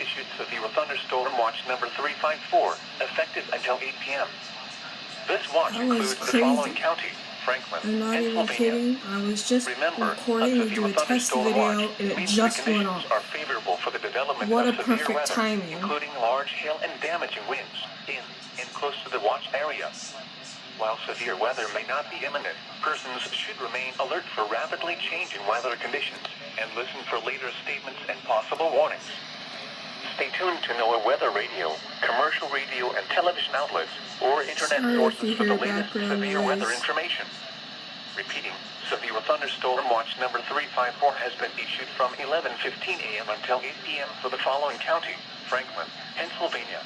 issued severe thunderstorm watch number 354, effective until 8 p.m. This watch includes the following counties: Franklin, I'm not even kidding. I was just recording to do a test video and it just went off. Are favorable for the development What a of severe perfect weather, timing. including large hail and damaging winds in and close to the watch area. While severe weather may not be imminent, persons should remain alert for rapidly changing weather conditions and listen for later statements and possible warnings. Stay tuned to NOAA Weather Radio, commercial radio and television outlets, or internet sources for the latest severe weather information. Repeating, severe thunderstorm watch number 354 has been issued from 11:15 a.m. until 8 p.m. for the following county: Franklin, Pennsylvania.